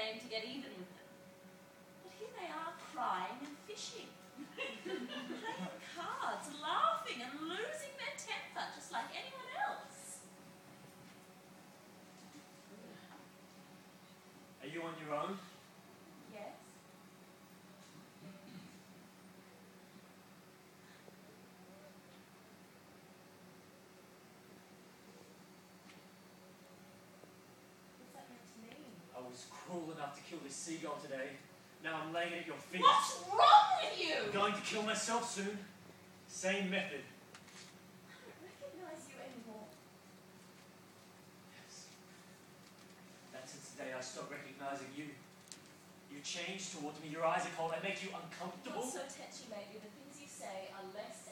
game to get even with them. But here they are crying and fishing. Playing cards, laughing and losing their temper just like anyone else. Are you on your own? Yes. What's that meant to mean? I was cruel enough to kill this seagull today. Now I'm laying it at your feet. What's wrong with you? I'm going to kill myself soon. Same method. I don't recognize you anymore. Yes. That's since the day I stopped recognizing you. You changed towards me. Your eyes are cold. I make you uncomfortable. Not so tetchy, maybe. The things you say are less